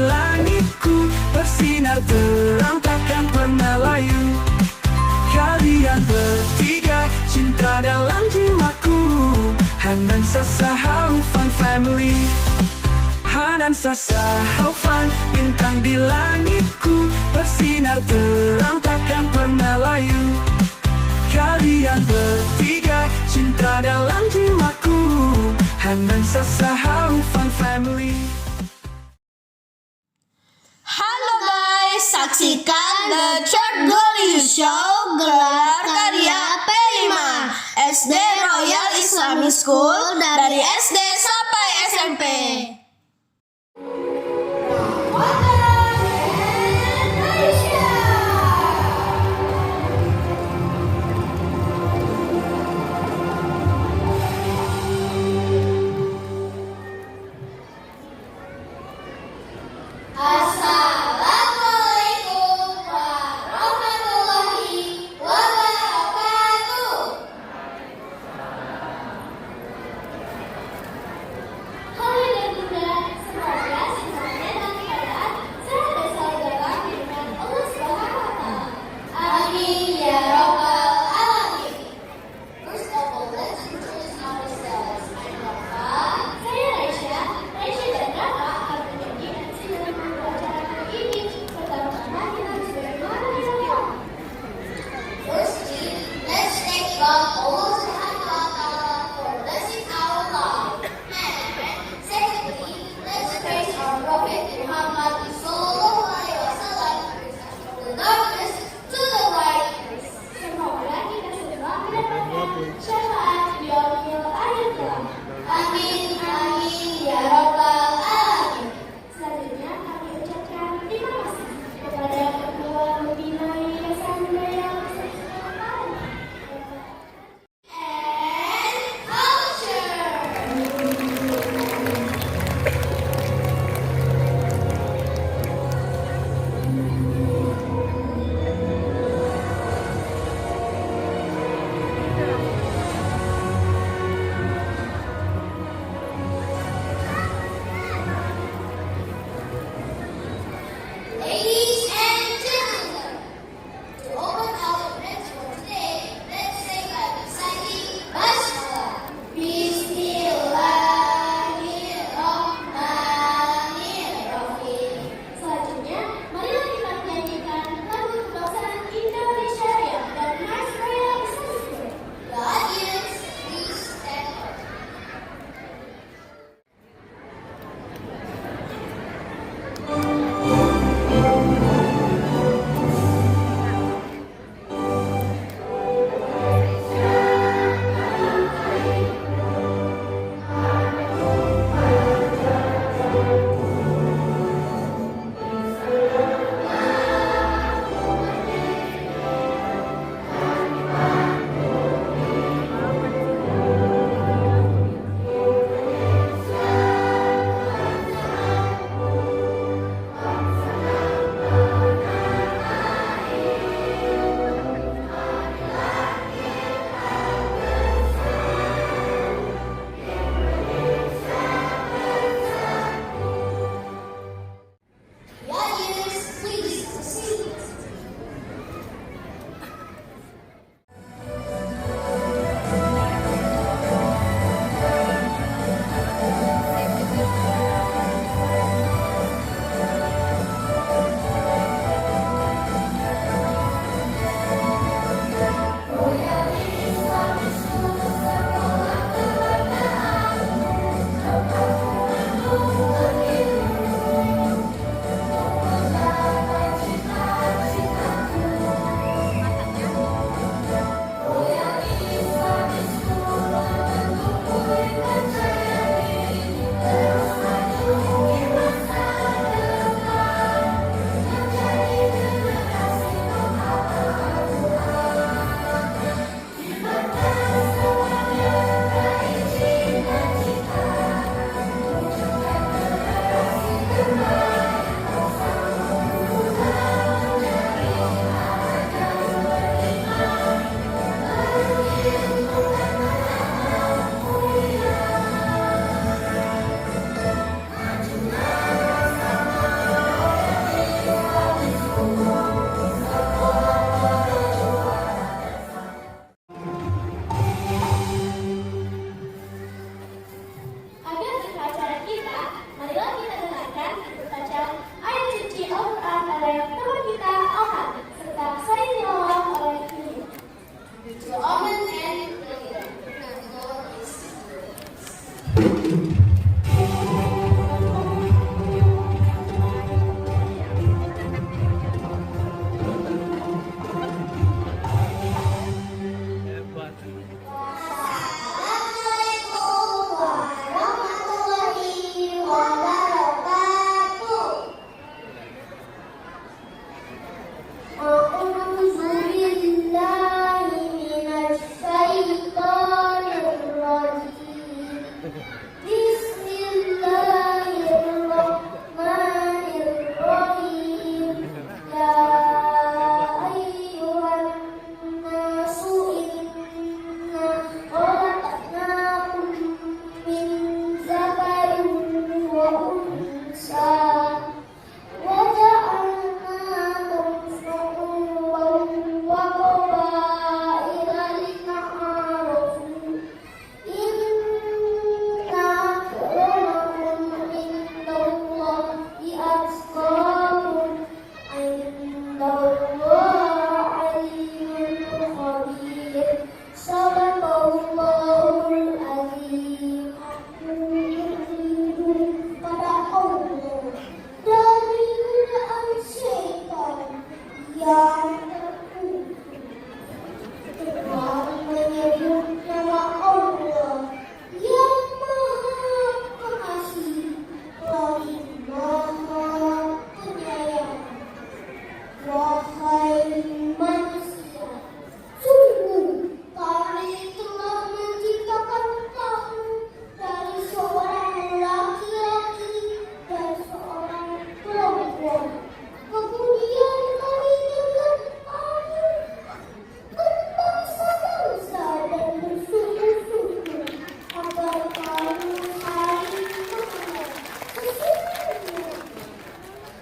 langitku bersinar terang takkan pernah layu. Kalian bertiga cinta dalam jiwaku, Hanan Sasa Haufan Family. Hanan Sasa Haufan, bintang di langitku bersinar terang takkan pernah layu. Kalian bertiga cinta dalam jiwaku, Hanan Sasa Haufan Family. Halo guys, saksikan The Church Glory Show gelar karya P5 SD Royal Islamic School dari SD sampai SMP.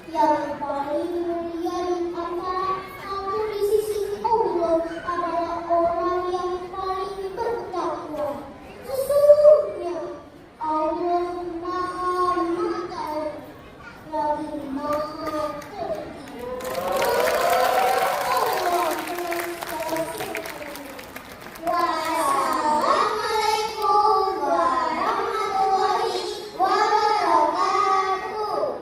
Yang paling mulia di antara kamu di sisi Allah adalah orang yang paling bertakwa. Sesungguhnya Allah Maha Mengetahui lagi Maha Teliti. Wassalamualaikum warahmatullahi wabarakatuh.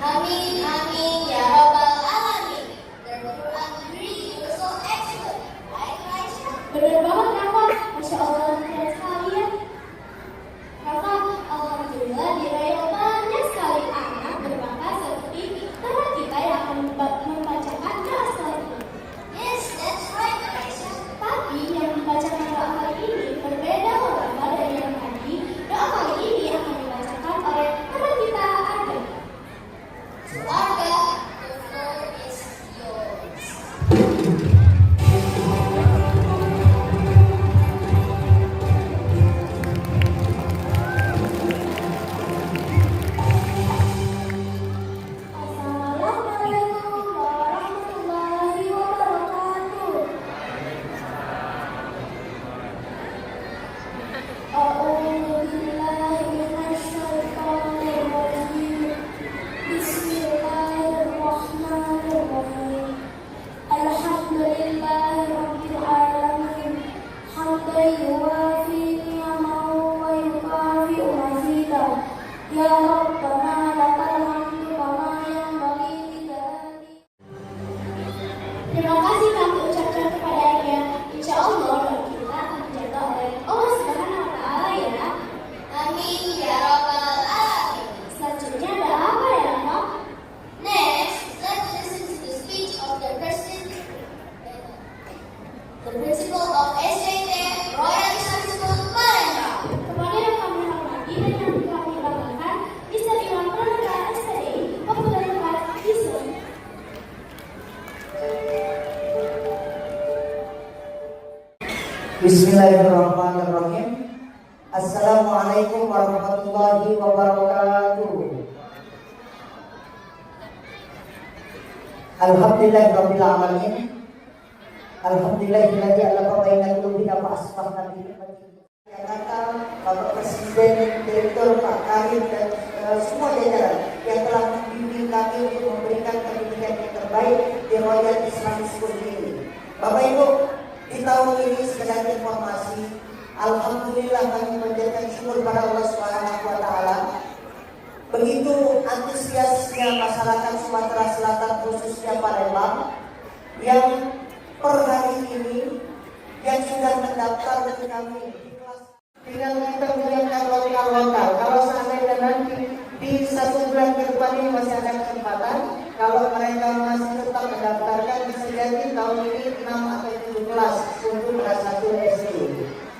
Amin, amin, ya Rabbal Alamin. The Quran degree you so excellent. Baik, Raisya. Bener banget, Rafa. Masya Allah, keren sekali ya. Rafa, alhamdulillah diraih banyak sekali anak berbakat seperti teman kita yang akan membacakan doa salat ini. Yes, that's right, Raisya. Tapi yang membacakan doa kali ini berbeda beberapa dari yang tadi. Doa kali ini akan dibacakan oleh teman kita Adam. Keluarga, the floor is yours. Assalamualaikum warahmatullahi wabarakatuh. A'udzu billahi minasy syaithanir rajim. Bismillahirrahmanirrahim. Alhamdulillahirabbil alamin. Hamdan yuwafi ni'amahu wa yukafi'u mazidah. Ya Rabbana lakal hamdu kama yanbaghi li jalali. Terima kasih kami ucapkan kepadanya. Insya Allah doa kita akan dijaga oleh Allah Subhanahu wa Ta'ala ya. Amin ya Rabbal Alamin. Selanjutnya ada apa ya, Rafa? Next, let's listen to the speech of the principal of SJT Royal Islamic School Palembang. Kepada yang kami hormati dan yang kami banggakan, Mr. Iwan Pranata SPDI, Popular Tempat Islam. Bismillahirrahmanirrahim. Assalamualaikum warahmatullahi wabarakatuh. Alhamdulillahirabbil alamin. Alhamdulillahilladzi 'allama baina qulubina fa asbahna bi ni'matihi. Bapak Presiden, Direktur, Pak Karim dan semua jajaran yang telah membimbing kami untuk memberikan pendidikan yang terbaik di Royal Islamic School ini. Bapak Ibu, di tahun ini sekedar informasi, alhamdulillah kami menjadikan syukur pada Allah Subhanahu wa Ta'ala. Begitu antusiasnya masyarakat Sumatera Selatan khususnya Palembang yang per hari ini yang sudah mendaftar ke kami di kelas dengan kita menggunakan lokal. Kalau seandainya nanti di 1 bulan ke depan ini masih ada kesempatan, kalau mereka masih tetap mendaftarkan bisa jadi tahun ini 6 atau 7 kelas untuk kelas 1 SD.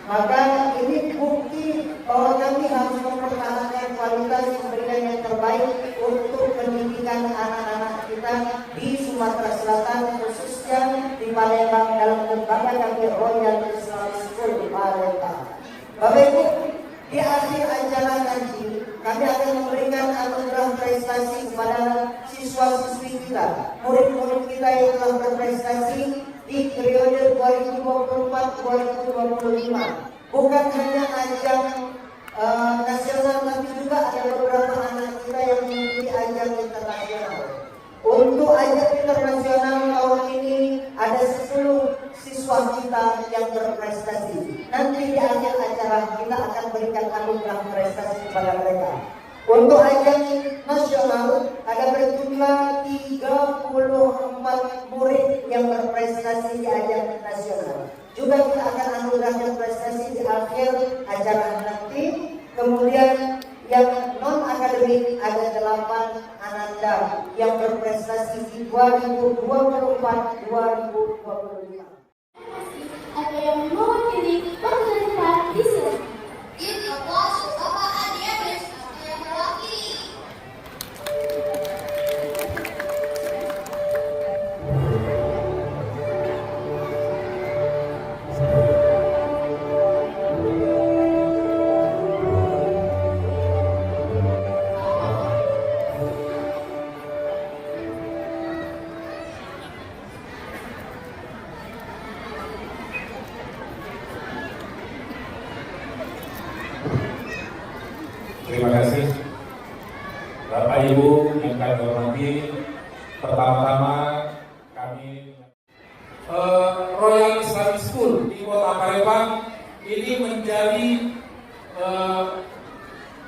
Maka ini bukti bahwa kami harus mempertahankan kualitas pendidikan yang terbaik untuk pendidikan anak-anak kita di Sumatera Selatan khususnya di Palembang dalam lembaga kami Royal Islamic School Palembang. Bapak Ibu, di akhir acara nanti kami akan memberikan anugerah prestasi kepada siswa-siswi kita, murid-murid kita yang telah berprestasi di periode 2024-2025. Bukan hanya ajang nasional, tapi juga ada beberapa anak kita yang mengikuti ajang internasional. Untuk ajang internasional tahun ini ada 10 siswa kita yang berprestasi. Nanti di akhir acara kita akan berikan anugerah prestasi kepada mereka. Untuk ajang nasional ada berjumlah 34 murid yang berprestasi di ajang nasional. Juga kita akan anugerahkan prestasi di akhir acara nanti. Kemudian yang non akademik ada 8 ananda yang berprestasi di 2024-2025. Ada yang mewakili pemerintah di sini. Give applause to Bapak Adi Adres yang mewakili. Bapak Ibu yang kami hormati, pertama-tama kami Royal Islamic School di Kota Palembang ini menjadi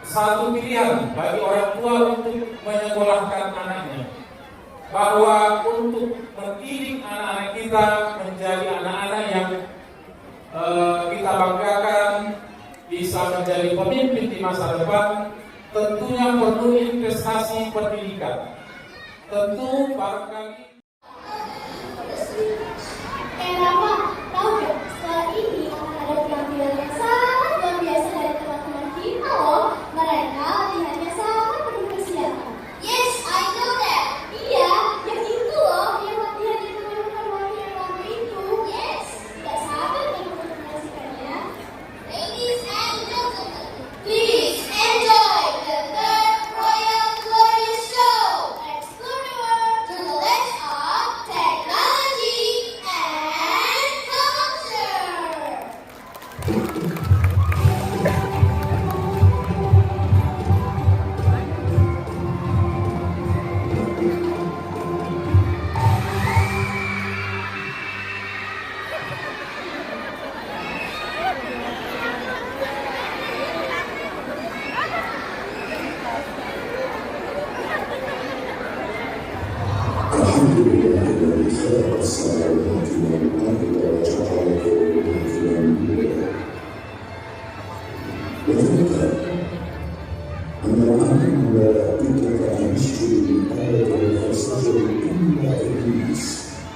satu pilihan bagi orang tua untuk menyekolahkan anaknya, bahwa untuk mendidik anak-anak kita menjadi anak-anak yang kita banggakan bisa menjadi pemimpin di masa depan, tentunya perlu investasi pendidikan. Tentu barangkali Rafa, tahu nggak? Setelah ini akan ada penampilan yang sangat luar biasa dari teman-teman kita loh. Mereka latihannya sangat penuh kesiapan. Yes, I know that. Iya, yang itu loh, yang latihan di teman-teman latihan lagu itu. Yes. Nggak sabar nih untuk menyaksikannya. Ladies and gentlemen, please enjoy the third Royal Glory Show. Explore the world. To the edge of technology and culture. الحمد لله الذي خلق السماوات والارض وجعل الظلمات والنور وذكر ان امر الملائكه ان اسجدوا لادم فسجدوا الا ابليس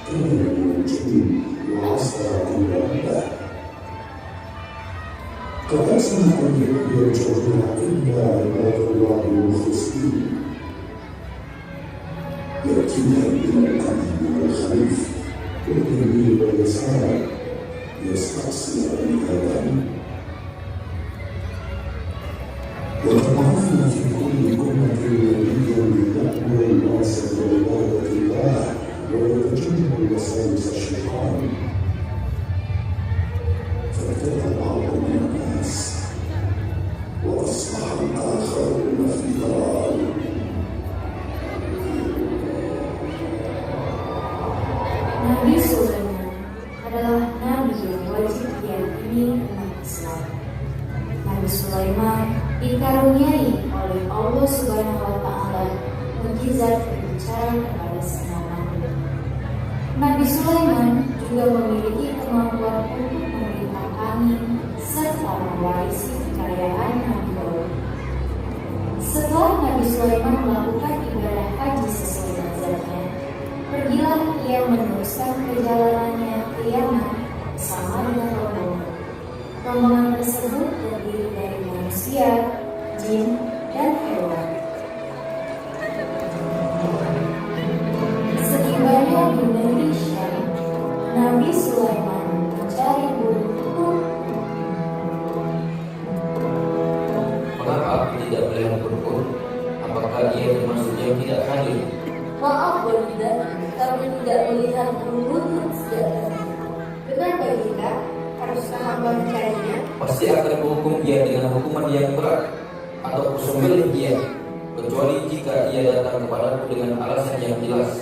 كان من الجن وعصى ربه فقسم ان يؤتي الجميع الا عباد الله المخلصين يأتيها من القلب والخليف واليمين واليسار يستقصي بآدم وتبعثنا في كل أمة نبيا ليأمر الناس بعبادة الله ويتجنب وساوس الشيطان فابتدأ بعض من الناس وأصبح الآخرون في ضلال. Nabi Sulaiman adalah nabi yang wajib diyakini umat Islam. Nabi Sulaiman dikaruniai oleh Allah Subhanahu wa Ta'ala mukjizat berbicara kepada semua makhluk. Nabi Sulaiman juga memiliki kemampuan untuk memerintah angin serta mewarisi kekayaan Nabi Daud. Setelah Nabi Sulaiman melakukan ibadah haji sesuai nazarnya, pergilah ia meneruskan perjalanannya ke Yaman bersama dengan rombongan. Rombongan tersebut terdiri dari manusia, jin, dan hewan. Setibanya di negeri Syam, Nabi Sulaiman mencari burung. Mengapa aku tidak melihat burung? Apakah ia termasuk yang tidak hadir? Maaf Baginda, kami tidak melihat burung sejak tadi. Benar Baginda, haruskah hamba mencarinya? Pasti akan menghukum ia dengan hukuman yang berat atau kusembelih ia, kecuali jika ia datang kepadaku dengan alasan yang jelas.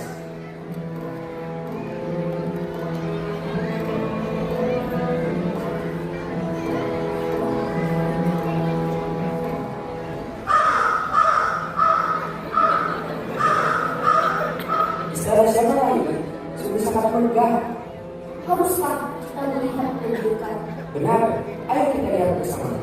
Istana siapa lagi? Sungguh sangat megah. Haruskah kita melihat kedudukan? Benar, ayo kita lihat bersama.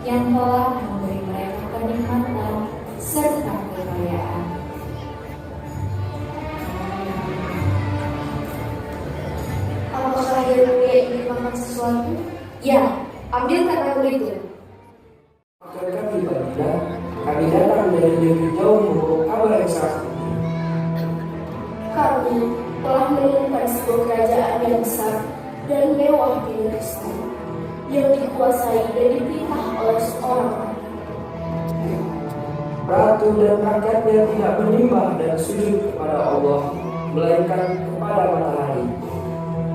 yang telah memberi mereka kenikmatan serta kekayaan. Apakah yang mulia ingin makan sesuatu? Ya, ambil kata itu. Kami Baginda, kami datang dari lebih jauh membawa kabar yang sangat penting. Kami telah menemukan sebuah kerajaan yang besar dan mewah di negeri sana, yang dikuasai dan dipimpin oleh seorang raja. Ratu dan rakyatnya tidak menyembah dan sujud kepada Allah, melainkan kepada matahari.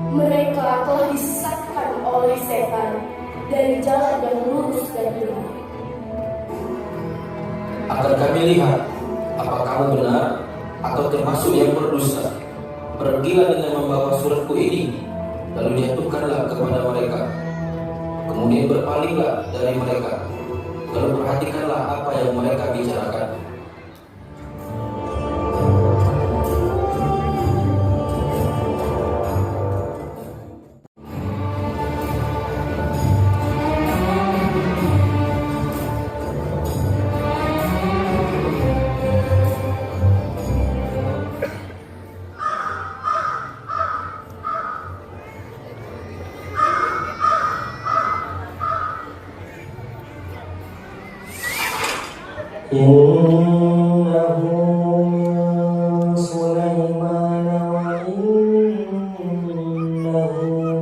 Mereka telah disesatkan oleh setan dari jalan yang lurus dan benar. Akan kami lihat apa kamu benar atau termasuk yang berdusta. Pergilah dengan membawa suratku ini, lalu jatuhkanlah kepada mereka. Kemudian berpalinglah dari mereka, lalu perhatikanlah apa yang mereka bicarakan. Innahu min Sulaiman wa innahu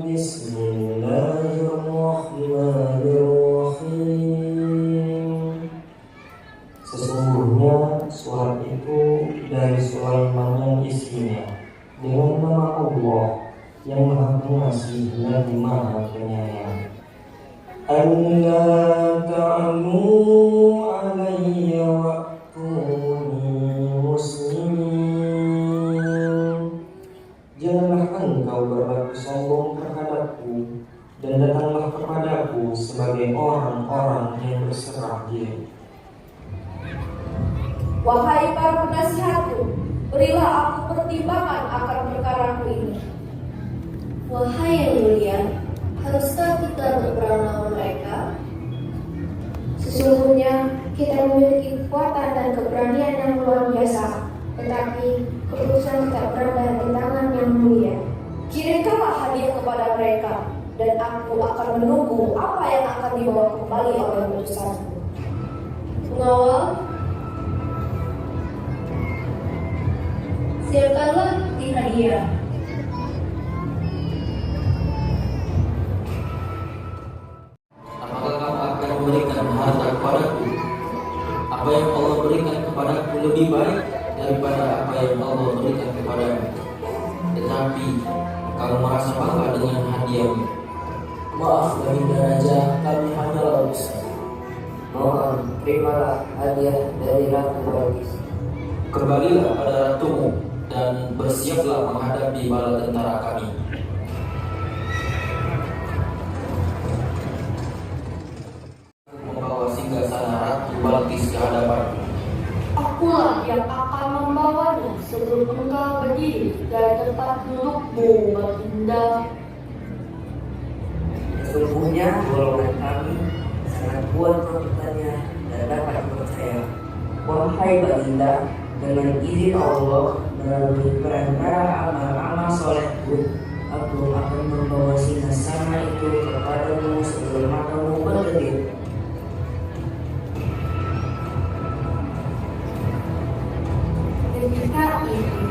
bismillahirrahmanirrahim. Sesungguhnya surat itu dari Sulaiman yang isinya dengan nama Allah yang Maha Pengasih lagi Maha Penyayang. Allah ta'alu alayya wa'tuni muslimin. Janganlah engkau berlaku sombong terhadapku, dan datanglah kepadaku sebagai orang-orang yang berserah diri. Wahai para penasihatku, berilah aku pertimbangan akan perkaraku ini. Wahai yang mulia, haruskah kita berperang lawan mereka? Sesungguhnya kita memiliki kekuatan dan keberanian yang luar biasa, tetapi keputusan tidak berada di tangan yang mulia. Kirimkanlah hadiah kepada mereka, dan aku akan menunggu apa yang akan dibawa kembali oleh utusanku. Pengawal, siapkanlah di hadiah. Apakah kamu akan memberikan harta kepadaku? Apa yang Allah berikan kepadaku lebih baik daripada apa yang Allah berikan kepadamu. Tetapi kamu merasa bangga dengan hadiahmu. Maaf Baginda Raja, kami hanyalah utusan. Mohon terimalah hadiah dari Ratu Balkis. Kembalilah pada ratumu dan bersiaplah menghadapi bala tentara kami. Membawa singgasana Ratu Balkis ke hadapanmu. Akulah yang akan membawanya sebelum engkau berdiri dari tempat dudukmu, Baginda. Sesungguhnya golongan kami sangat kuat melakukannya dan dapat dipercaya. Wahai Baginda, dengan izin Allah melalui perantara amal-amal solehku, aku akan membawa singgasana itu kepadamu sebelum matamu berkedip. Ketika itu,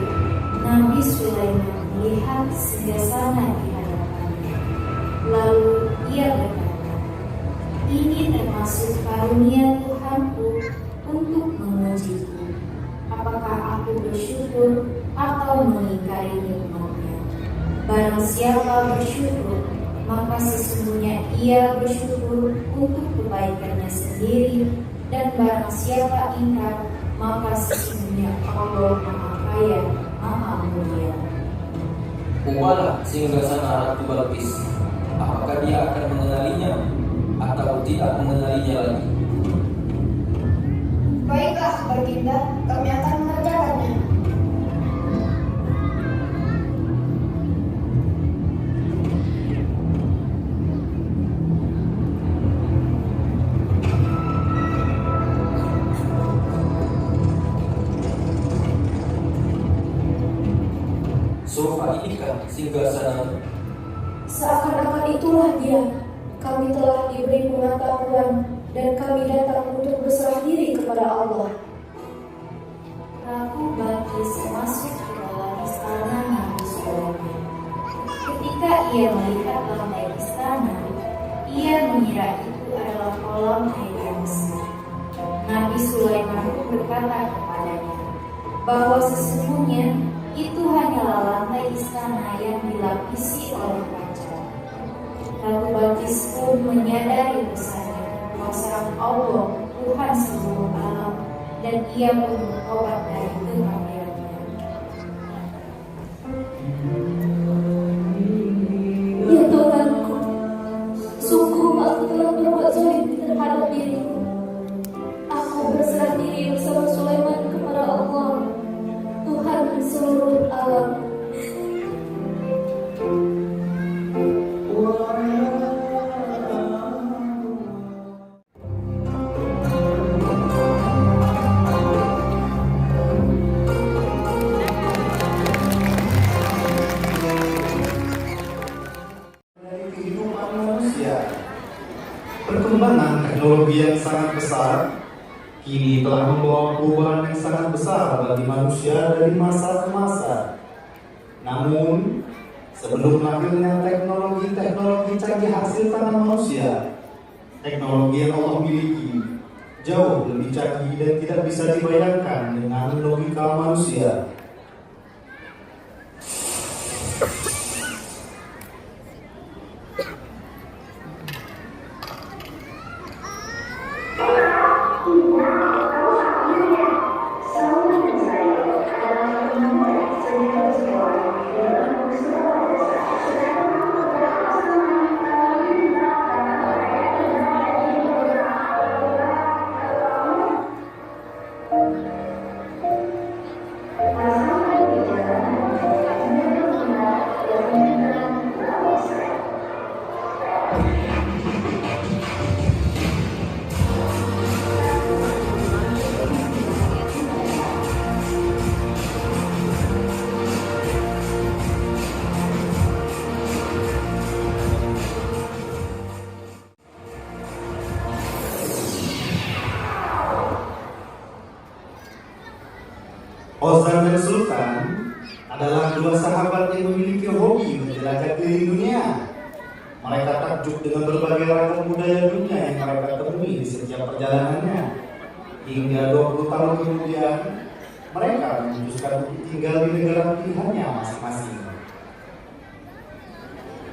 Nabi Sulaiman melihat singgasana di hadapannya. Lalu ia berkata, "Ini termasuk karunia Tuhanku untuk mengujiku. Apakah aku bersyukur atau mengingkari nikmatnya? Barang siapa bersyukur, maka sesungguhnya ia bersyukur untuk kebaikannya sendiri, dan barang siapa ingkar, maka sesungguhnya Allah Maha Kaya, Maha Mulia." Upalah singgasana Ratu Balkis. Apakah dia akan mengenalinya atau tidak mengenalinya lagi? Baiklah, Baginda, kami akan mengerjakannya. singgasana. Seakan-akan itulah dia. Kami telah diberi pengetahuan dan kami datang untuk berserah diri kepada Allah. Ratu Balqis masuk ke dalam istana Nabi Sulaiman. Ketika ia melihat lantai istana, ia mengira itu adalah kolam air yang besar. Nabi Sulaiman pun berkata kepadanya bahwa sesungguhnya itu hanyalah lantai istana yang dilapisi oleh kaca. Ratu Balqis pun menyadari besarnya kekuasaan Allah, Tuhan seluruh alam, dan ia pun bertobat dari kekafirannya. Ya Tuhanku, sungguh aku telah berbuat zalim terhadap diriku. Aku berserah diri bersama Sulaiman kepada Allah, Tuhan seluruh alam. Kehidupan manusia. Perkembangan teknologi yang sangat besar kini telah membawa perubahan yang sangat besar bagi manusia dari masa ke masa. Namun, sebelum lahirnya teknologi canggih hasil tangan manusia, teknologi yang Allah miliki jauh lebih canggih dan tidak bisa dibayangkan dengan logika manusia. Ozan dan Sultan adalah dua sahabat yang memiliki hobi menjelajah keliling dunia. Mereka takjub dengan berbagai ragam budaya dunia yang mereka temui di setiap perjalanannya. Hingga 20 tahun kemudian, mereka memutuskan untuk tinggal di negara pilihannya masing-masing.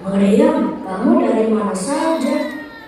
Maryam, kamu dari mana saja?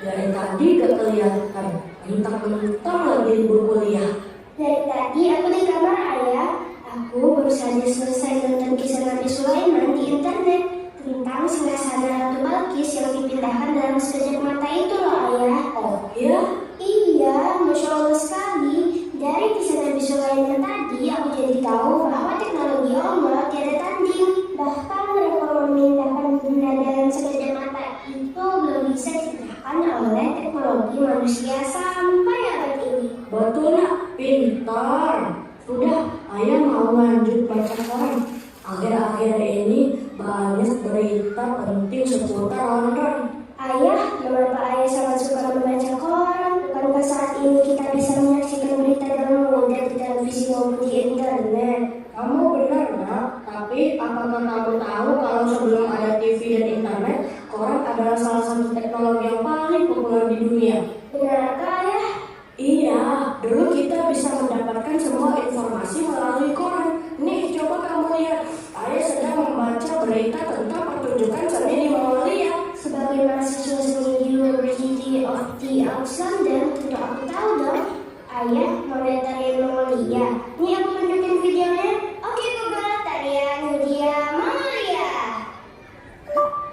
Dari tadi gak kelihatan. Mentang-mentang lagi berkuliah. Dari tadi aku di kamar ayah. Aku baru saja selesai nonton kisah Nabi Sulaiman di internet tentang singgasana Ratu Balqis yang dipindahkan dalam sekejap mata itu loh ayah. Oh ya? Iya, Masya Allah sekali. Dari kisah Nabi Sulaiman tadi aku jadi tahu bahwa teknologi Allah tiada tanding. Bahkan mereka memindahkan benda dalam sekejap mata itu belum bisa dipindahkan oleh teknologi manusia sampai abad ini. Betul nak, pintar. Sudah, ayah mau lanjut baca koran. Akhir-akhir ini banyak berita penting seputar London. Ayah, mengapa ayah sangat suka membaca koran? Bukankah saat ini kita bisa menyaksikan berita dengan mudah di televisi maupun di internet? Kamu benar nak, tapi apakah kamu tahu kalau sebelum ada TV dan internet, koran adalah salah satu teknologi yang paling populer di dunia? Benarkah ayah? Iya, dulu kita bisa mendapatkan semua informasi melalui koran. Nih, coba kamu lihat. Ayah sedang membaca berita tentang pertunjukan seni di Mongolia. Sebagai mahasiswa seni di University of the London, tentu aku tahu dong. Ayah mau lihat tarian Mongolia. Nih aku tunjukin videonya. Oke Google, tarian Hujia Mongolia.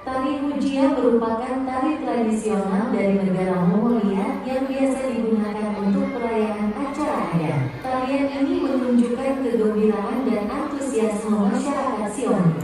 Tari Hujia merupakan tari tradisional dari negara Mongolia yang biasa digunakan untuk perayaan acara adat. Tarian ini menunjukkan kegembiraan dan antusiasme masyarakat Sionia.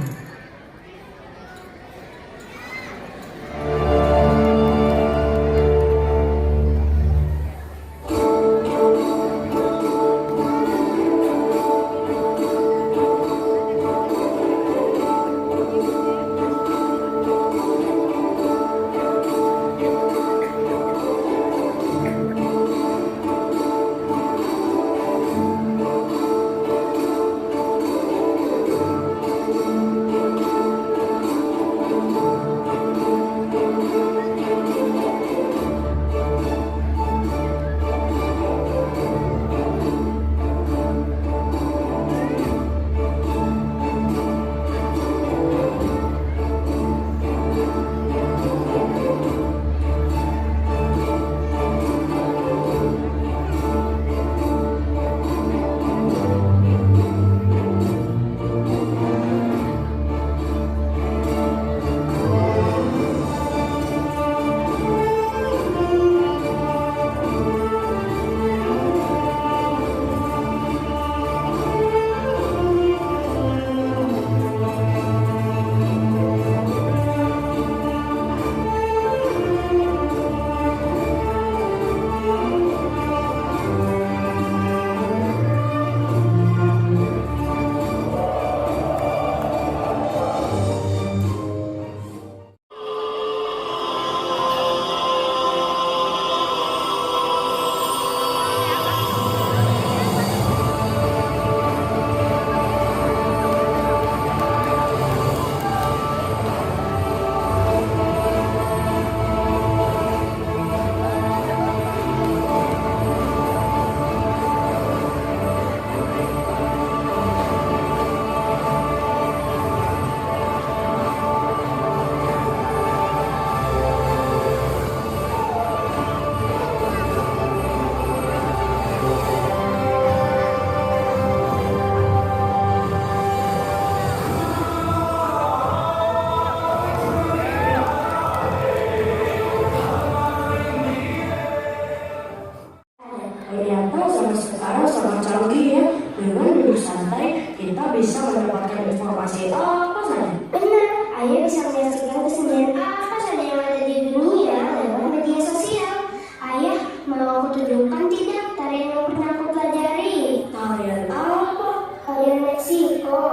Ternyata zaman sekarang sangat canggih ya. Dengan duduk santai, kita bisa mendapatkan informasi apa saja. Benar, ayah bisa menyaksikan kesenian apa saja yang ada di dunia lewat media sosial. Ayah, mau aku tunjukkan tidak tarian yang pernah aku pelajari? Tarian apa? Tarian Meksiko.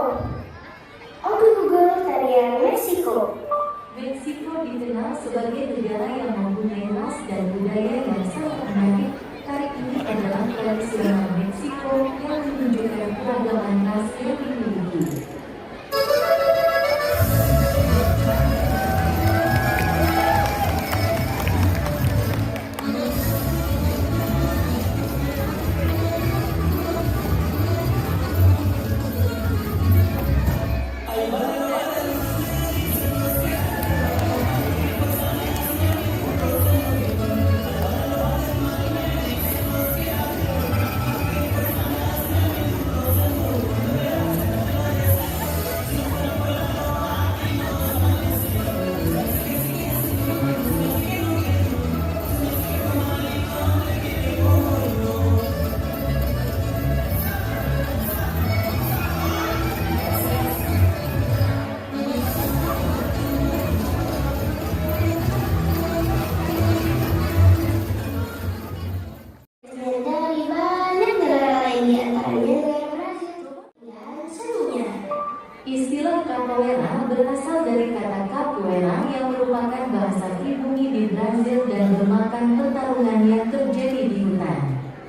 Oke Google, tarian Meksiko. Meksiko dikenal sebagai negara yang mempunyai ras dan budaya yang sangat menarik. Tari ini adalah tradisional Meksiko yang menunjukkan keragaman ras yang dimiliki. Dari banyak negara lain di antaranya negara Brazil dan seninya. Istilah capoeira berasal dari kata capoeira yang merupakan bahasa pribumi di Brazil dan bermakna pertarungan yang terjadi di hutan.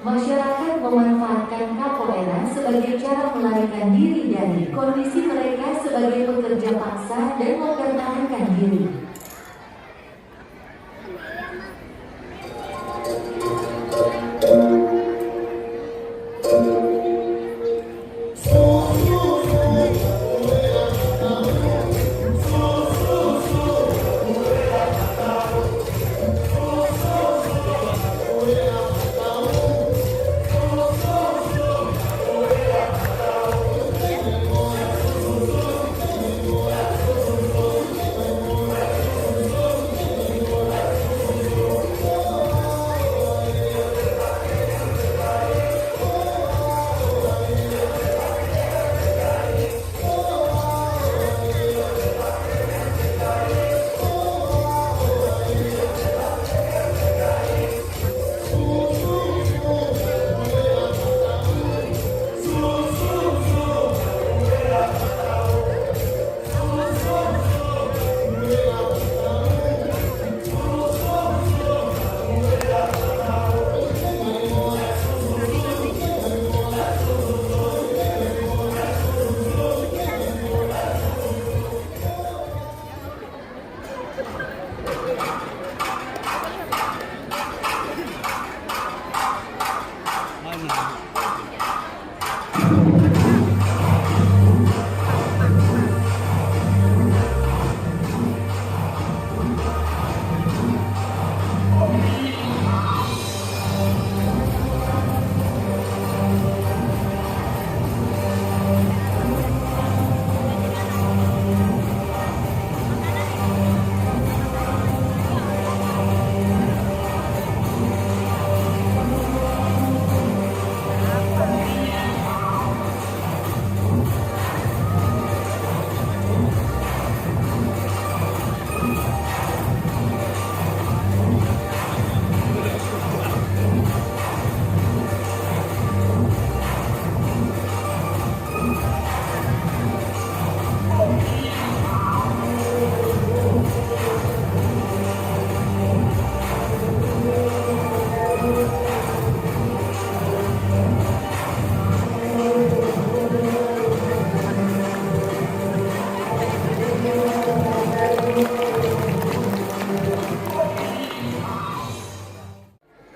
Masyarakat memanfaatkan capoeira sebagai cara melarikan diri dari kondisi mereka sebagai pekerja paksa dan mempertahankan diri.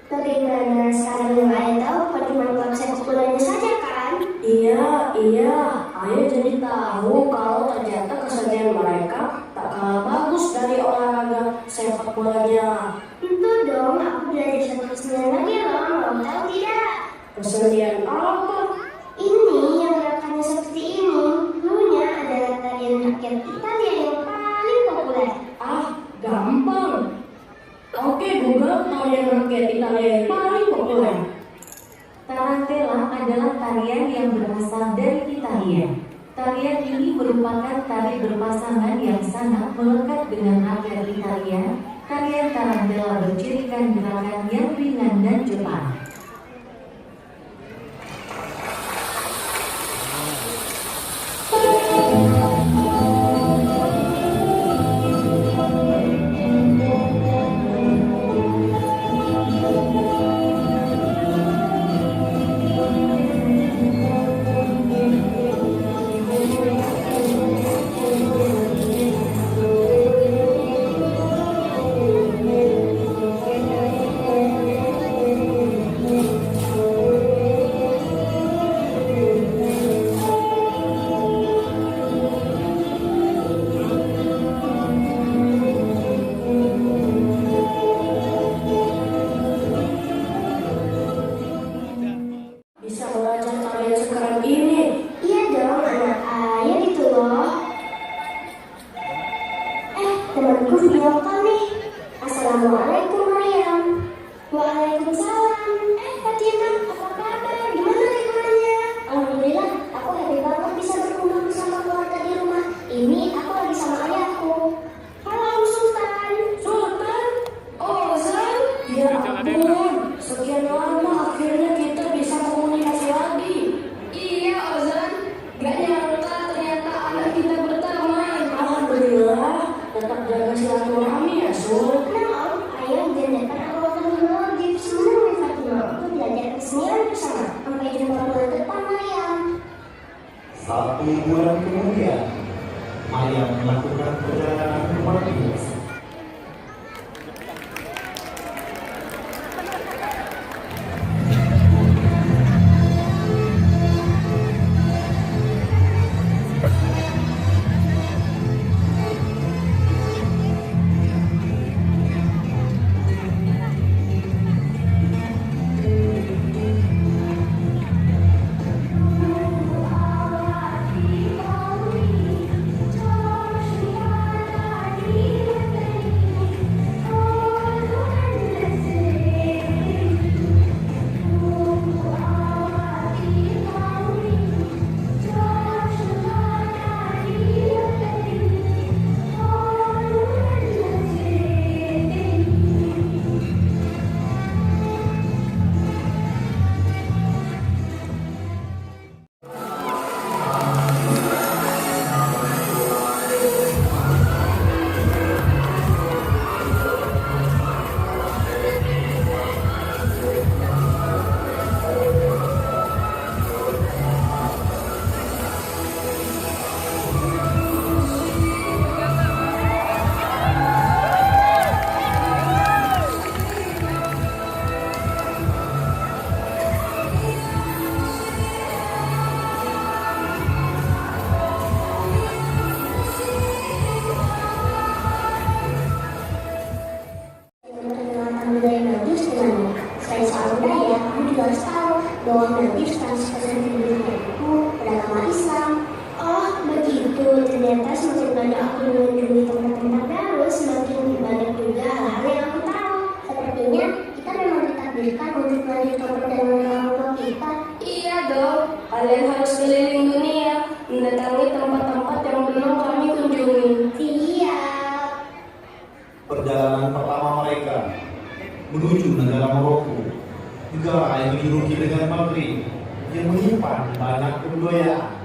Bagaimana sekarang yang ayah tahu cuma klub sepak bolanya saja kan? Iya, ayah jadi tahu kalau ternyata kesenian mereka tak kalah bagus dari olahraga sepak bolanya. Tentu dong, aku belajar satu kesenian lagi loh, mau tahu tidak? Kesenian apa? Ini yang gerakannya seperti ini, dulunya adalah tarian rakyat Italia yang paling populer. Ah, gampang. Oke Google, tarian rakyat Italia yang paling populer. adalah tarian yang berasal dari Italia. Tarian ini merupakan tari berpasangan yang sangat melekat dengan agar Italia. Tarian tarantela bercirikan gerakan yang ringan dan cepat. Bisa belajar tarian sekeren ini. Iya dong, anak ayah gitu loh. Temanku video call nih. Assalamualaikum Mariam. Waalaikumsalam. Fatima, apa kabar? Gimana liburannya? Alhamdulillah, aku happy banget bisa berkumpul bersama keluarga di rumah. Ini aku lagi sama ayahku. Halo Sultan. Sultan? Oh, Zan? Ya ampun, sekian lama akhirnya kita bisa komunikasi lagi. Iya, Ozan. Gak nyangka ternyata anak kita berteman. Alhamdulillah, tetap jaga silaturahmi ya, Sul. Nah, ayah menjanjikan aku akan teknologi sebenarnya Fatima untuk belajar kesenian bersama. Sampai jumpa bulan depan, Mariam. 1 bulan kemudian, Maria melakukan perjalanan ke Madiun. bahwa Nabi status dunia itu beragama Islam. Oh begitu, ternyata semakin banyak aku mengunjungi tempat-tempat baru, semakin banyak juga hal-hal yang aku tahu. Sepertinya kita memang ditakdirkan untuk melanjutkan perjalanan orang tua kita. Iya dong, kalian harus keliling dunia, mendatangi tempat-tempat yang belum kami kunjungi. Siap. Perjalanan pertama mereka menuju negara Maroko, negara yang dijuluki dengan Maghrib, yang menyimpan banyak kebudayaan.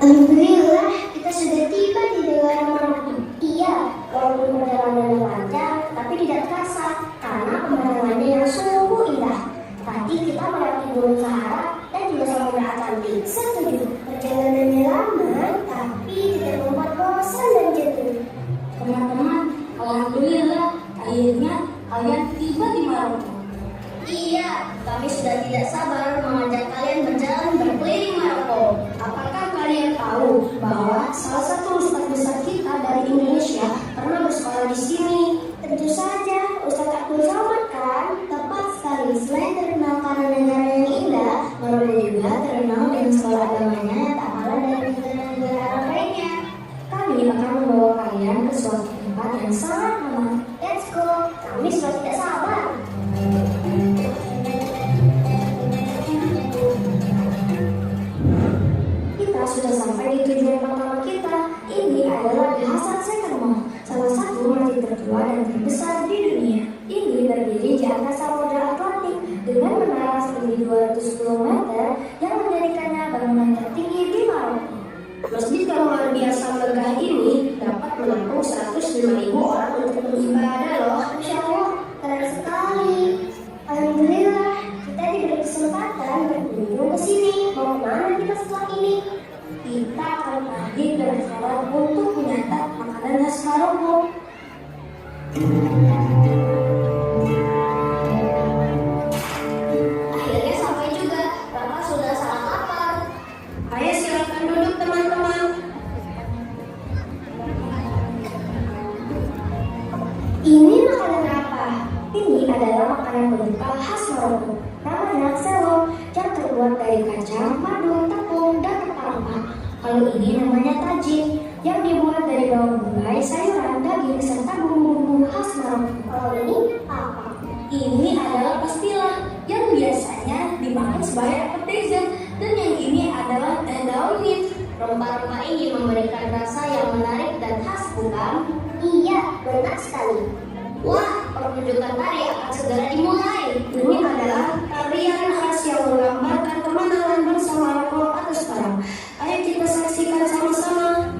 Alhamdulillah, kita sudah tiba di negara Maroko. Iya, walaupun perjalanan panjang, tapi tidak terasa karena pemandangannya yang sungguh indah. Tadi kita melewati Gunung Sahara dan juga Samudra Atlantik. Setuju, perjalanannya lama, tapi tidak membuat bosan dan jenuh. Teman-teman, alhamdulillah, akhirnya kalian tiba di Maroko. Iya, kami sudah tidak sabar mengajak kalian berjalan berkeliling Maroko. Apakah kalian tahu bahwa salah satu ustadz besar kita dari Indonesia pernah bersekolah di sini? Tentu saja, Ustadz Abdul Somad kan? Tepat sekali. Selain terkenal karena negara yang indah, Maroko juga terkenal dengan sekolah agamanya yang tak kalah dari negara-negara Arab lainnya. Kami akan membawa kalian ke suatu tempat yang sangat aman. Let's go, kami sudah tidak sabar. dengan menara setinggi 210 meter yang menjadikannya bangunan tertinggi di Maroko. Masjid yang luar biasa megah ini dapat menampung 105.000 orang untuk beribadah loh. Masya Allah, keren sekali. Alhamdulillah, kita diberi kesempatan berkunjung ke sini. Mau kemana kita setelah ini? Kita akan pergi ke restoran untuk menyantap makanan khas Maroko. Akhirnya sampai juga. Bapak sudah sangat lapar. Ayo silakan duduk teman-teman. Ini makanan apa? Ini adalah makanan berbuka khas Maroko. Namanya selo, yang terbuat dari kacang, madu, tepung, dan rempah-rempah. Kalau ini namanya tajin, yang dibuat dari bawang bombay, sayuran, daging, serta bumbu-bumbu khas Maroko. Kalau ini apa? Ini adalah pastilla yang biasanya dimakan sebagai appetizer, dan yang ini adalah tendaulit. Rempah-rempah ini memberikan rasa yang menarik dan khas, bukan? Iya, benar sekali. Wah, pertunjukan tari akan segera dimulai. Ini adalah tarian khas yang menggambarkan kemenangan bangsa Maroko atas perang. Ayo kita saksikan sama-sama.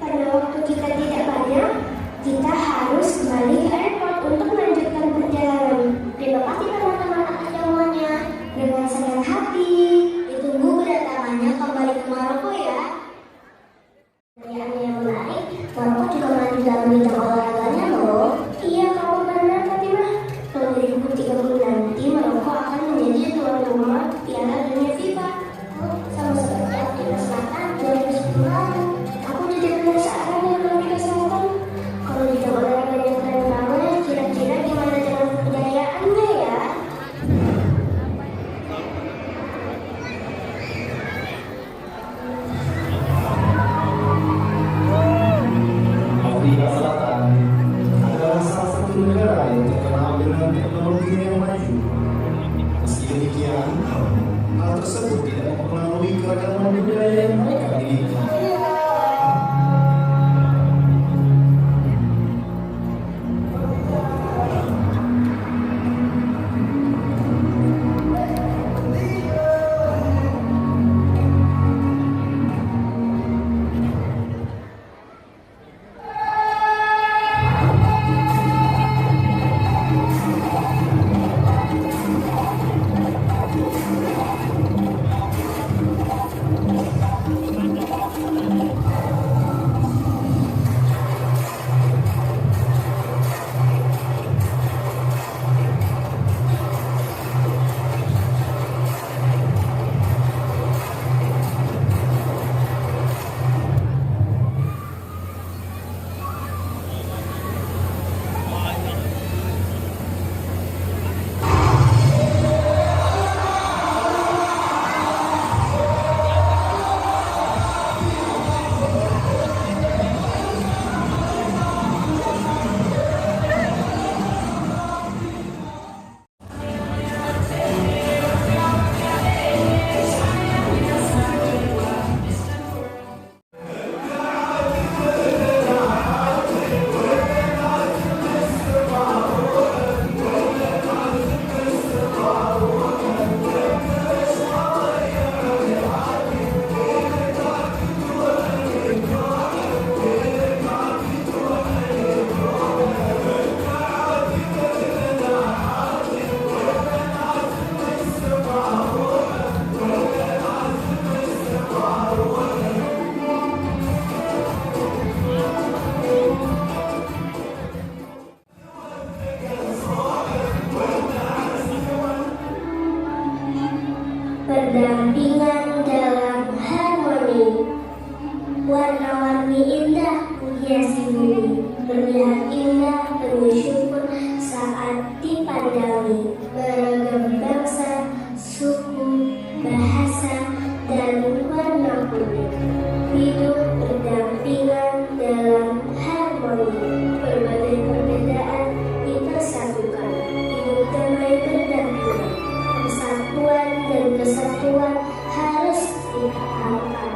Karena waktu kita tidak banyak, kita harus kembali ke airport untuk melanjutkan perjalanan. Terima kasih teman-teman atas jawabannya. Dengan senang berdampingan dalam harmoni. Warna-warni indah menghiasi bumi, terlihat indah penuh syukur saat dipandangi. Beragam bangsa, suku, bahasa, dan warna kulit hidup berdampingan dalam harmoni. Berbagai perbedaan dipersatukan, hidup damai berdampingan. Persatuan dan kesatuan harus ditaatkan.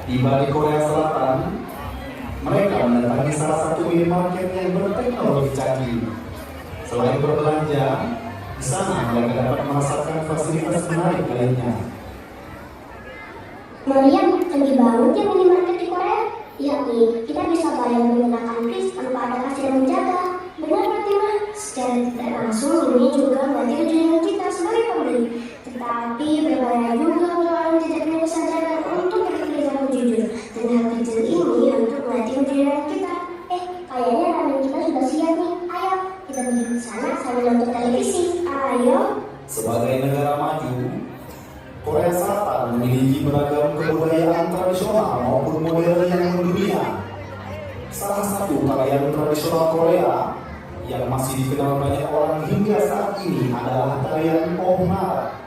Tiba di Korea Selatan, mereka mendatangi salah satu minimarket yang berteknologi canggih. Selain berbelanja, di sana mereka dapat merasakan fasilitas menarik lainnya. Meriam, canggih banget ya minimarket di Korea. Yakni, kita bisa bayar menggunakan kris tanpa ada kasir yang menjaga. Benar Fatimah? Secara tidak langsung ini juga membantu tujuan kita sebagai pembeli. Tetapi berbahaya juga melawan jejaknya kesadaran untuk berperilaku jujur. Dan hal kecil ini untuk melatih tujuan kita. Kayaknya ramen kita sudah siap nih. Ayo, kita pergi ke sana sambil nonton televisi. Ayo. Sebagai negara maju, Korea Selatan memiliki beragam kebudayaan tradisional maupun modern yang mendunia. Salah satu tarian tradisional Korea yang masih dikenal banyak orang hingga saat ini adalah tarian Ohmar.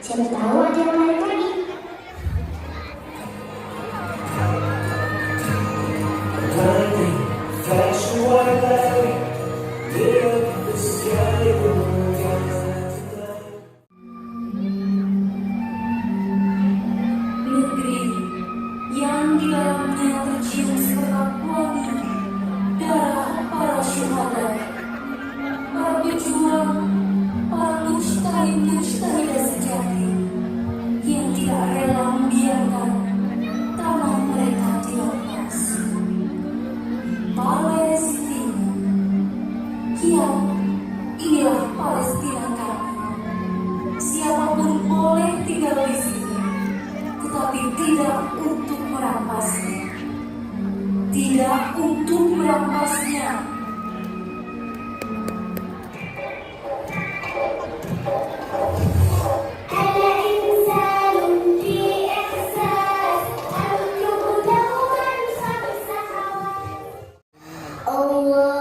Siapa tahu ada yang menarik lagi. Negeri yang di dalamnya tercium semerbak wangi darah para syuhada, para pejuang, para mujtahid-mujtahidah sejati yang tidak rela membiarkan tanah mereka dirampas. Palestina, ya, inilah Palestina kami. Siapapun boleh tinggal di sini, tetapi tidak untuk merampasnya. Tidak untuk merampasnya. Allah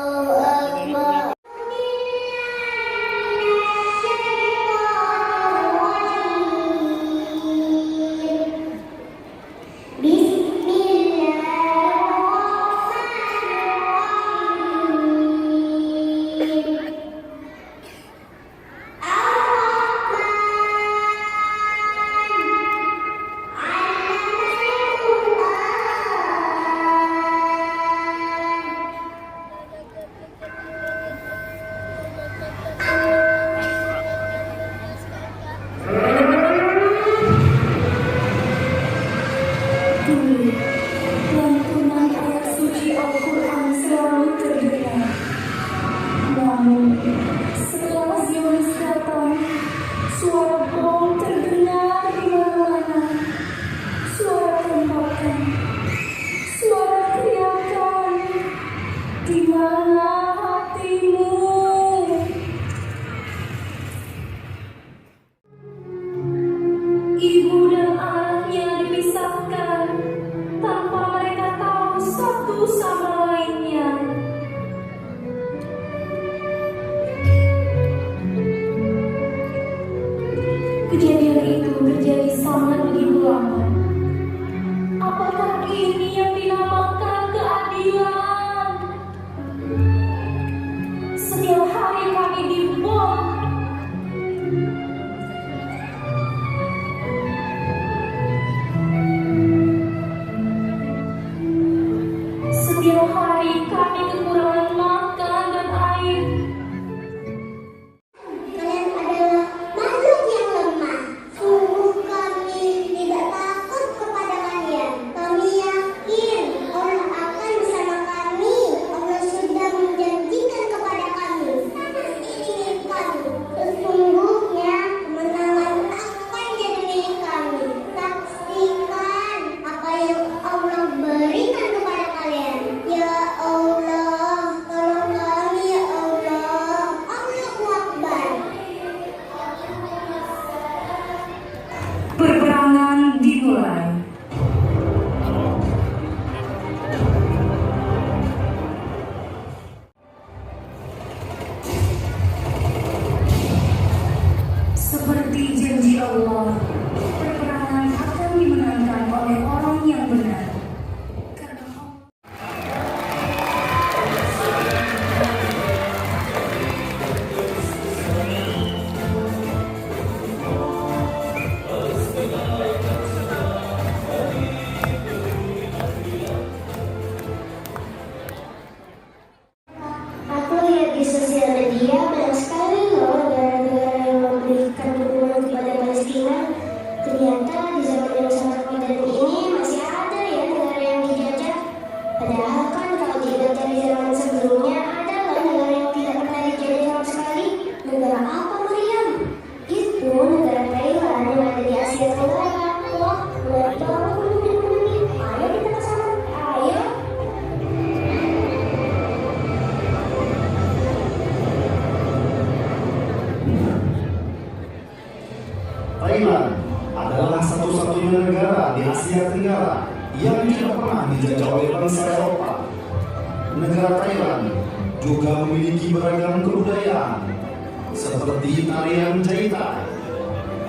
kami kekurangan makan dan air. Kalian adalah makhluk yang lemah. Sungguh kami tidak takut kepada kalian. Kami yakin Allah akan bersama kami. Allah sudah menjanjikan kepada kami. Sangat ingin kami. Sesungguhnya kemenangan akan jadi milik kami. Saksikan apa yang Allah berikan kepada kalian. Ya Allah, tolong kami ya Allah. Allahu Akbar. Peperangan dimulai. Seperti janji Allah, peperangan akan dimenangkan oleh orang yang benar. Karena Allah Aku lihat di sosial media banyak sekali loh negara-negara yang memberikan dukungan kepada Palestina. Ternyata di zaman yang sangat modern ini masih ada ya negara yang dijajah. Padahal kan kalau dilihat dari zaman sebelumnya ada loh negara yang tidak pernah dijajah sama sekali. Negara apa Maryam? Itu negara Thailand yang ada di Asia Tenggara. Wah, menarik banget ini. Ayo kita ke sana. Ayo. Thailand adalah satu-satunya negara di Asia Tenggara yang tidak pernah dijajah oleh bangsa Eropa. Negara Thailand juga memiliki beragam kebudayaan seperti tarian Jaitai.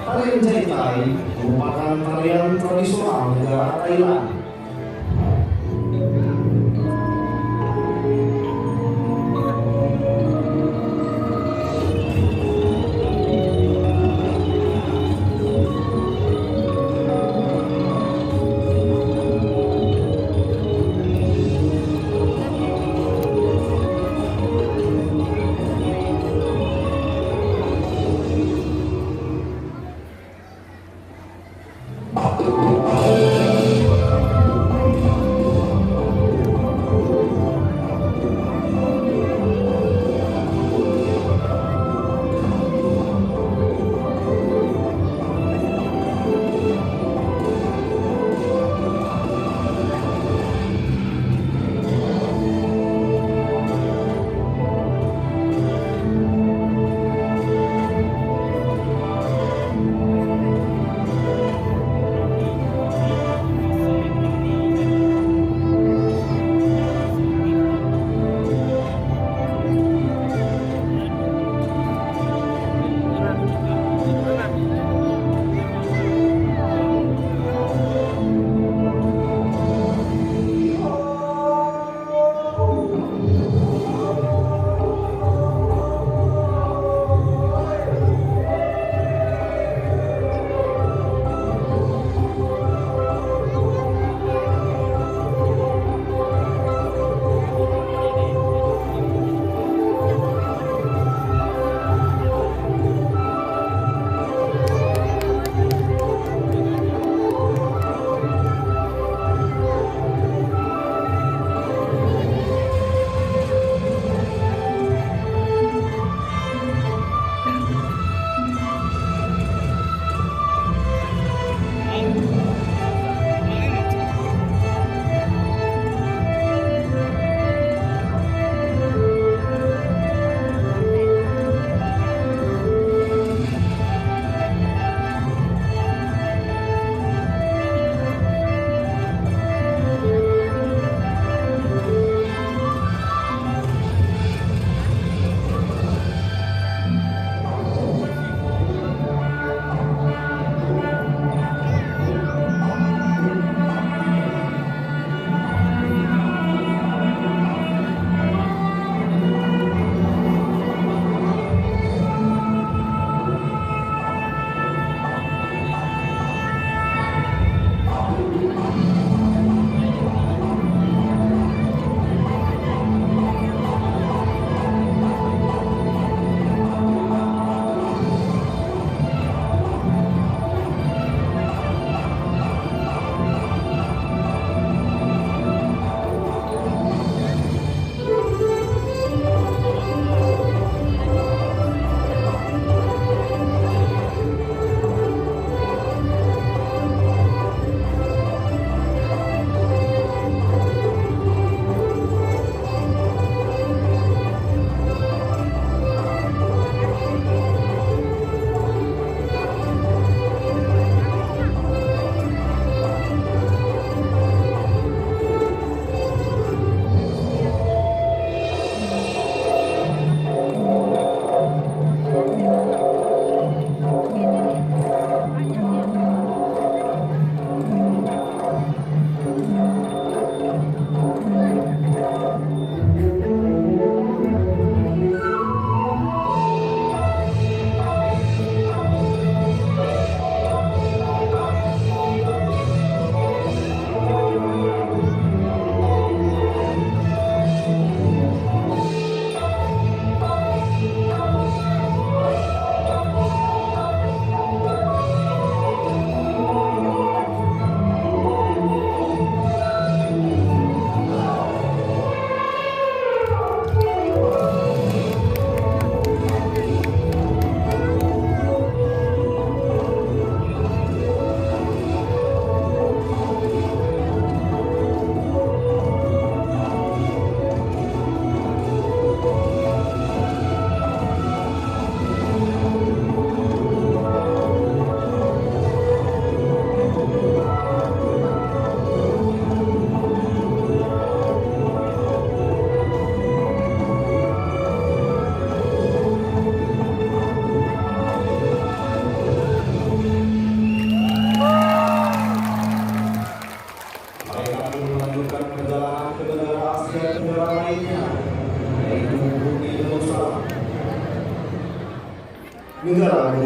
Tarian Jaitai merupakan tarian tradisional negara Thailand.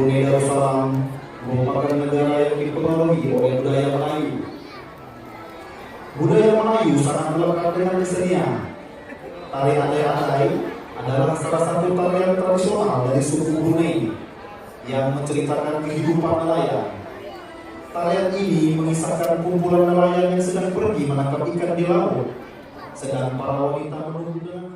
Brunei Darussalam merupakan negara yang dipengaruhi oleh budaya Melayu. Budaya Melayu sangat melekat dengan kesenian. Tari Atai-Atai adalah salah satu tarian tradisional dari suku Brunei yang menceritakan kehidupan nelayan. Tarian ini mengisahkan kumpulan nelayan yang sedang pergi menangkap ikan di laut, sedang para wanita menunggu dengan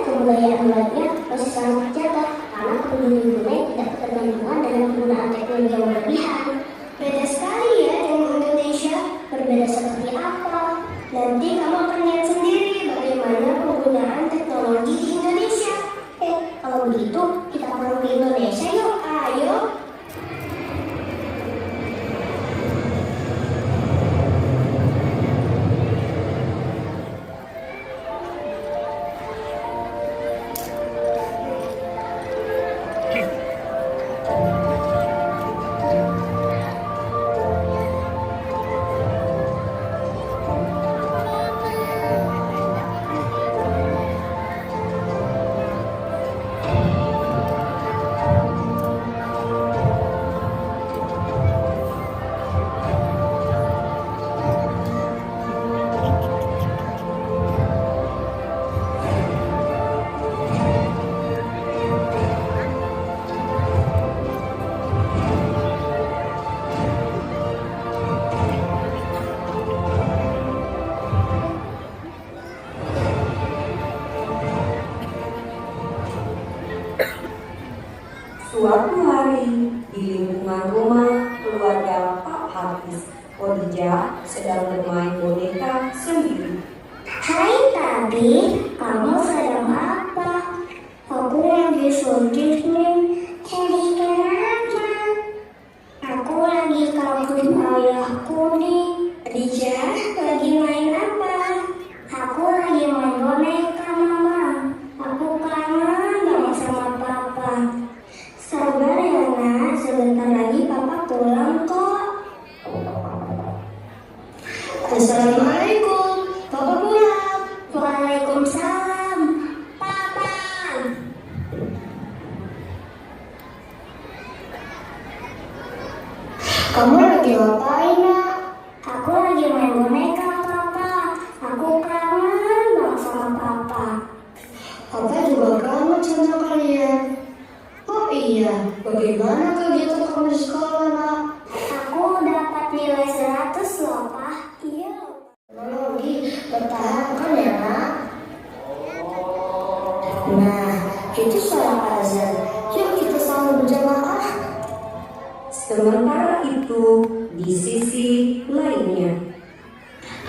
kebudayaan lainnya masih sangat terjaga karena penduduk Brunei tidak ketergantungan dengan penggunaan teknologi yang berlebihan. Beda sekali ya dengan Indonesia. Berbeda seperti apa? Nanti kamu akan lihat sendiri bagaimana penggunaan teknologi di Indonesia. Kalau begitu kita pulang ke Indonesia yuk, ayo. Suatu hari di lingkungan rumah keluarga Pak Hafiz, Khadijah sedang bermain boneka sendiri. Hai Tabi, kamu sedang apa? Aku lagi sedih nih. Sedih kenapa? Aku lagi bertahan kan ya nak? Nah, itu suara azan. Yuk kita selalu berjamaah. Sementara itu, di sisi lainnya,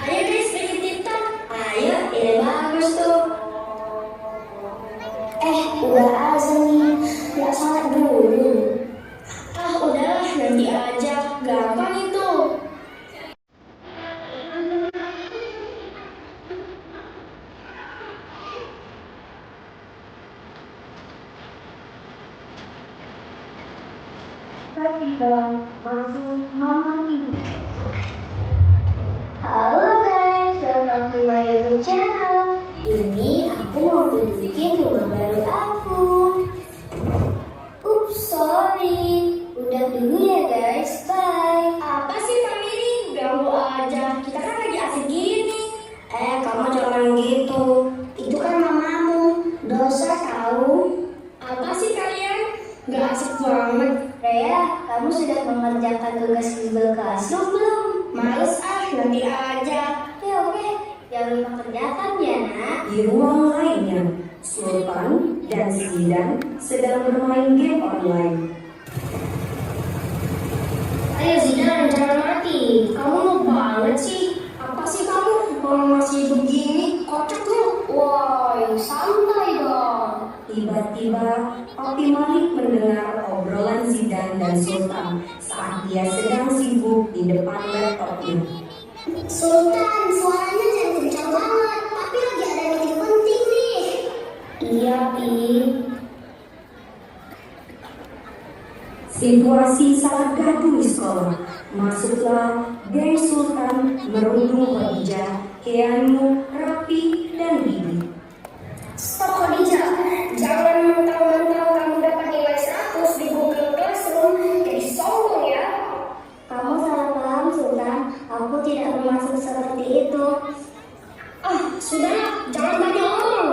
Ayo guys, bikin TikTok. Ayo, ini bagus tuh. Udah azan nih, nggak salat dulu. Udahlah, nanti aja. Gampang itu. Halo guys, welcome to my YouTube channel. Ini aku mau tunjukin rumah baru aku. Ups, sorry. Udah dulu ya guys, bye. Apa sih family? Ganggu aja. Kita kan lagi asik gini. Kamu jangan gitu. Itu kan mamamu. Dosa tahu. Apa sih kalian? Gak asik banget. Raya, kamu sudah mengerjakan tugas Google Classroom belum? Males nanti aja. Oke. Jangan lupa kerjakan ya nak. di ruang lainnya, Sultan dan Zidan sedang bermain game online. Ayo Zidan, jangan mati. Kamu mau banget sih. Apa sih kamu? Kalau masih begini, kocak lu. Woi, santai dong. Tiba-tiba, Papi Malik mendengar obrolan Zidan dan Sultan saat dia sedang sibuk di depan laptopnya. Sultan, suaranya jangan kencang banget. Tapi lagi ada meeting penting nih. Iya, Pi. Situasi sangat gaduh di sekolah. Masuklah Gay Sultan merundung Khadijah, Keanu, Rapi, dan Bibi. Stop Khadijah. Jangan mentang-mentang kamu dapat nilai 100 di Google Classroom. Jadi sombong ya. Kamu salah paham Sultan. Aku tidak bermaksud seperti itu. Sudah, jangan banyak ngomong.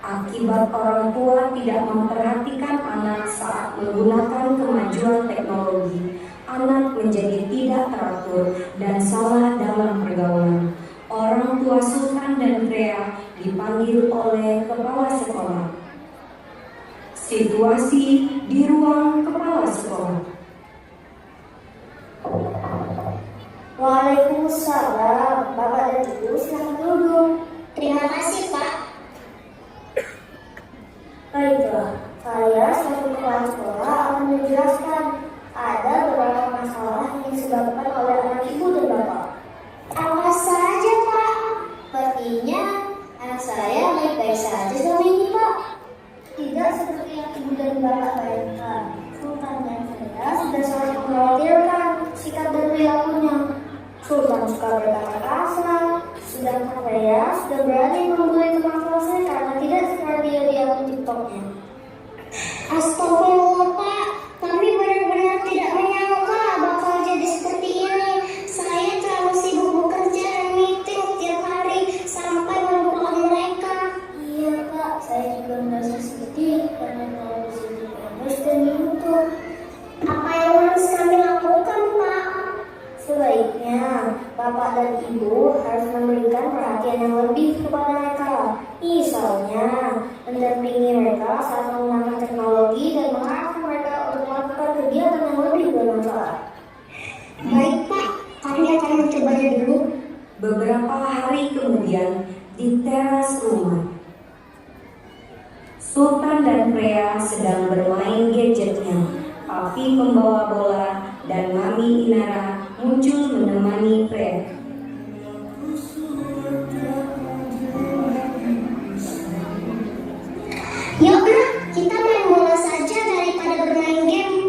Akibat orang tua tidak memperhatikan anak saat menggunakan kemajuan teknologi, anak menjadi tidak teratur dan salah dalam pergaulan. Orang tua Sultan dan Rea dipanggil oleh kepala sekolah. Situasi di ruang kepala sekolah. Waalaikumsalam, Bapak dan Ibu silakan duduk. Terima kasih Pak. Baiklah, saya selaku kepala sekolah akan menjelaskan ada beberapa masalah yang disebabkan oleh anak ibu dan bapak. Apa saja Pak? Sepertinya anak saya baik-baik saja selama ini Pak. Tidak seperti yang ibu dan bapak bayangkan. Sultan dan saya sudah sangat mengkhawatirkan sikap dan perilakunya. Sultan suka berkata kasar, sedangkan saya sudah berani membuli teman selesai karena tidak suka dia di akun TikToknya. Astagfirullah Pak, kami benar-benar tidak menyangka bakal jadi seperti ini. Saya terlalu sibuk bekerja dan meeting tiap hari sampai melupakan di teras rumah. Sultan dan Freya sedang bermain gadgetnya. Papi pembawa bola dan Mami Inara muncul menemani Freya. Yuk nak, kita main bola saja daripada bermain game.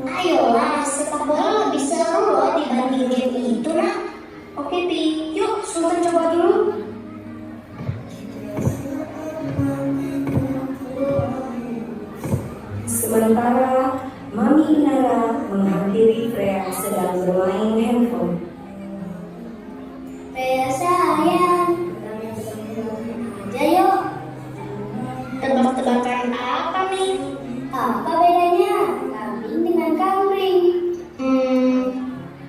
Ayolah, sepak bola lebih seru loh dibanding game itu nak. Oke Pi, yuk Sultan coba dulu. Sementara Mami Inara menghampiri Freya sedang bermain handphone. Freya sayang, aja yuk. Tebak-tebakan apa nih? Apa bedanya kambing dengan kambing?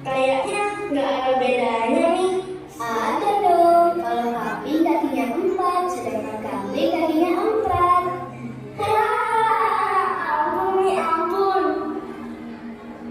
Kayaknya nggak ada bedanya nih. Ada dong, kalau kambing kakinya 4, sedangkan kambing kakinya 4. Ampun.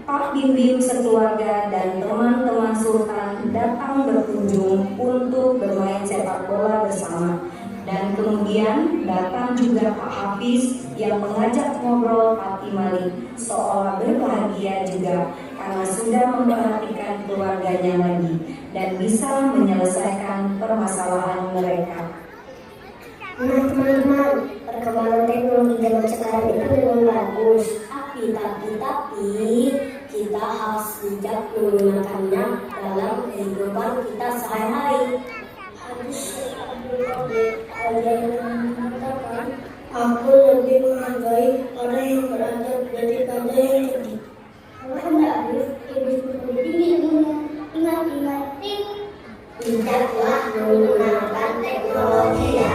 Pak Bim-Bim sekeluarga dan teman-teman Sultan datang berkunjung untuk bermain sepak bola bersama. Dan kemudian datang juga Pak Hafiz yang mengajak ngobrol Pati Malik seolah berbahagia juga karena sudah memperhatikan keluarganya lagi dan bisa menyelesaikan permasalahan mereka. Nah teman-teman, perkembangan teknologi zaman sekarang itu memang bagus. Tapi kita harus bijak menggunakannya dalam kehidupan kita sehari-hari. Aku lebih menghargai orang yang beradab daripada yang cerdik. Kalau hendak hidup tinggi dunia, ingat-ingat bijaklah menggunakan teknologi ya.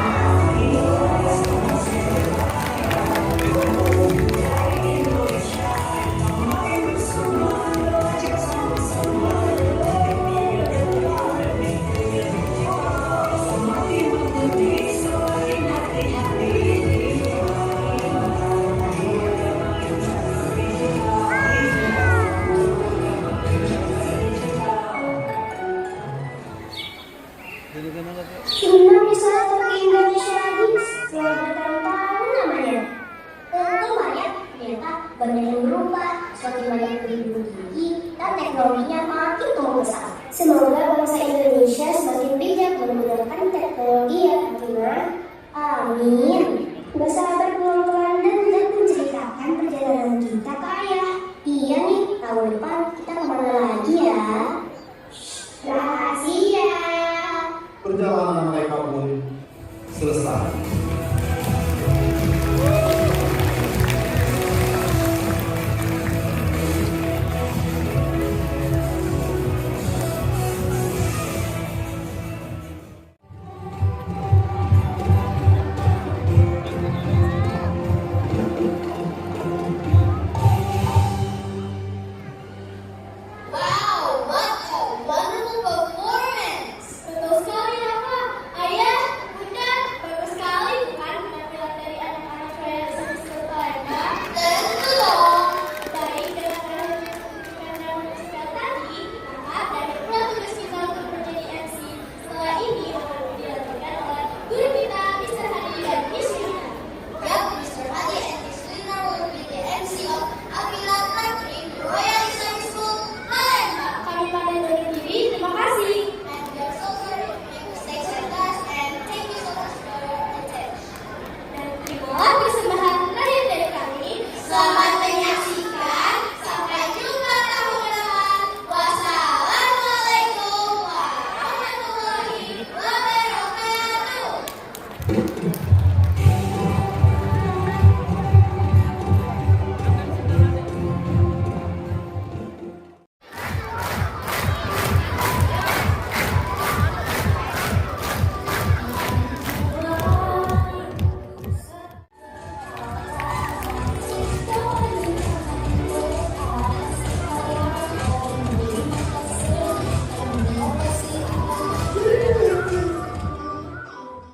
Gimana bisa ke Indonesia lagi setelah bertahun-tahun namanya? Tentu banyak, ternyata banyak yang berubah, semakin banyak beribu tinggi dan teknologinya makin tumbuh besar. Semoga bangsa Indonesia semakin bijak menggunakan teknologi ya Fatima. Amin. Bersahabat pulang ke London dan menceritakan perjalanan kita ke ayah. Iya nih, tahun depan kita kemana lagi ya? Rahasia. Perjalanan mereka pun selesai.